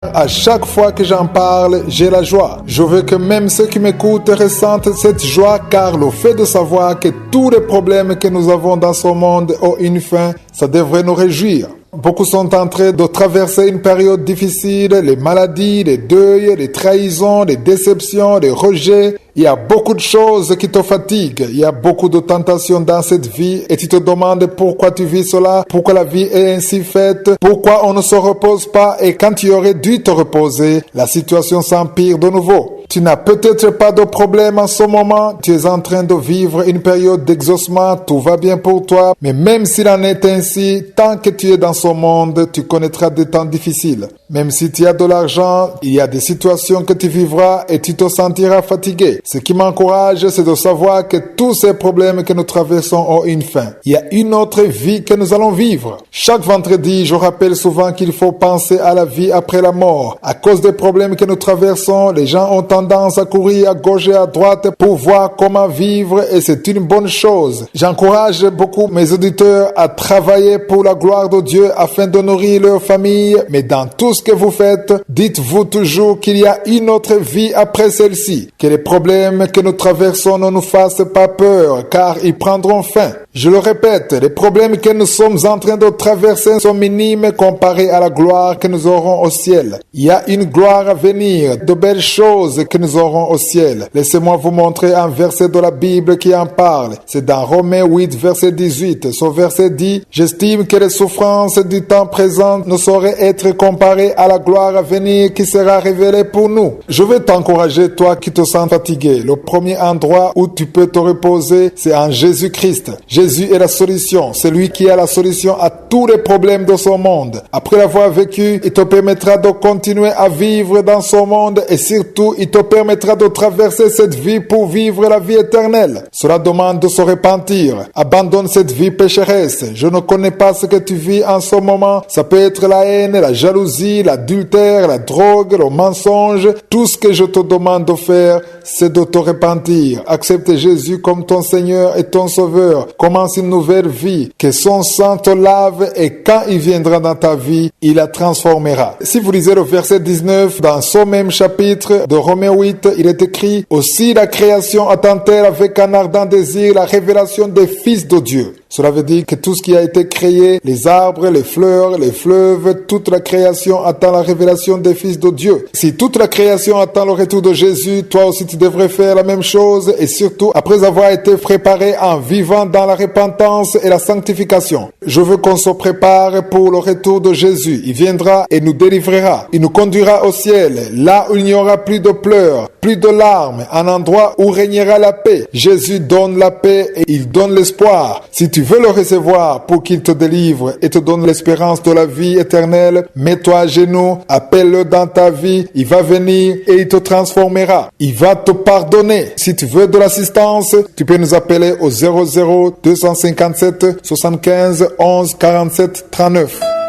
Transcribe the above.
À chaque fois que j'en parle, j'ai la joie. Je veux que même ceux qui m'écoutent ressentent cette joie, car le fait de savoir que tous les problèmes que nous avons dans ce monde ont une fin, ça devrait nous réjouir. Beaucoup sont en train de traverser une période difficile, les maladies, les deuils, les trahisons, les déceptions, les rejets. Il y a beaucoup de choses qui te fatiguent. Il y a beaucoup de tentations dans cette vie et tu te demandes pourquoi tu vis cela, pourquoi la vie est ainsi faite, pourquoi on ne se repose pas et quand tu aurais dû te reposer, la situation s'empire de nouveau. Tu n'as peut-être pas de problème en ce moment, tu es en train de vivre une période d'exaucement, tout va bien pour toi, mais même s'il en est ainsi, tant que tu es dans ce monde, tu connaîtras des temps difficiles. Même si tu as de l'argent, il y a des situations que tu vivras et tu te sentiras fatigué. Ce qui m'encourage, c'est de savoir que tous ces problèmes que nous traversons ont une fin. Il y a une autre vie que nous allons vivre. Chaque vendredi, je rappelle souvent qu'il faut penser à la vie après la mort. À cause des problèmes que nous traversons, les gens ont tendance à courir à gauche et à droite pour voir comment vivre et c'est une bonne chose. J'encourage beaucoup mes auditeurs à travailler pour la gloire de Dieu afin de nourrir leur famille, mais dans tout ce que vous faites, dites-vous toujours qu'il y a une autre vie après celle-ci, que les problèmes que nous traversons ne nous fassent pas peur, car ils prendront fin. Je le répète, les problèmes que nous sommes en train de traverser sont minimes comparés à la gloire que nous aurons au ciel. Il y a une gloire à venir, de belles choses que nous aurons au ciel. Laissez-moi vous montrer un verset de la Bible qui en parle. C'est dans Romains 8, verset 18. Ce verset dit: « J'estime que les souffrances du temps présent ne sauraient être comparées à la gloire à venir qui sera révélée pour nous. » Je veux t'encourager, toi qui te sens fatigué. Le premier endroit où tu peux te reposer, c'est en Jésus-Christ. Jésus est la solution. C'est lui qui a la solution à tous les problèmes de ce monde. Après l'avoir vécu, il te permettra de continuer à vivre dans ce monde et surtout, il te permettra de traverser cette vie pour vivre la vie éternelle. Cela demande de se repentir. Abandonne cette vie pécheresse. Je ne connais pas ce que tu vis en ce moment. Ça peut être la haine, la jalousie, l'adultère, la drogue, le mensonge. Tout ce que je te demande de faire, c'est de te repentir. Accepte Jésus comme ton Seigneur et ton Sauveur. Commence une nouvelle vie. Que son sang te lave et quand il viendra dans ta vie, il la transformera. Si vous lisez le verset 19 dans ce même chapitre de Romains 8, il est écrit: « Aussi la création attend-elle avec un ardent désir la révélation des fils de Dieu. » Cela veut dire que tout ce qui a été créé, les arbres, les fleurs, les fleuves, toute la création attend la révélation des fils de Dieu. Si toute la création attend le retour de Jésus, toi aussi tu devrais faire la même chose et surtout après avoir été préparé en vivant dans la repentance et la sanctification. Je veux qu'on se prépare pour le retour de Jésus. Il viendra et nous délivrera. Il nous conduira au ciel, là où il n'y aura plus de pleurs, plus de larmes, un endroit où régnera la paix. Jésus donne la paix et il donne l'espoir. Si tu veux le recevoir pour qu'il te délivre et te donne l'espérance de la vie éternelle, mets-toi à genoux, appelle-le dans ta vie, il va venir et il te transformera. Il va te pardonner. Si tu veux de l'assistance, tu peux nous appeler au 00 257 75 11 47 39.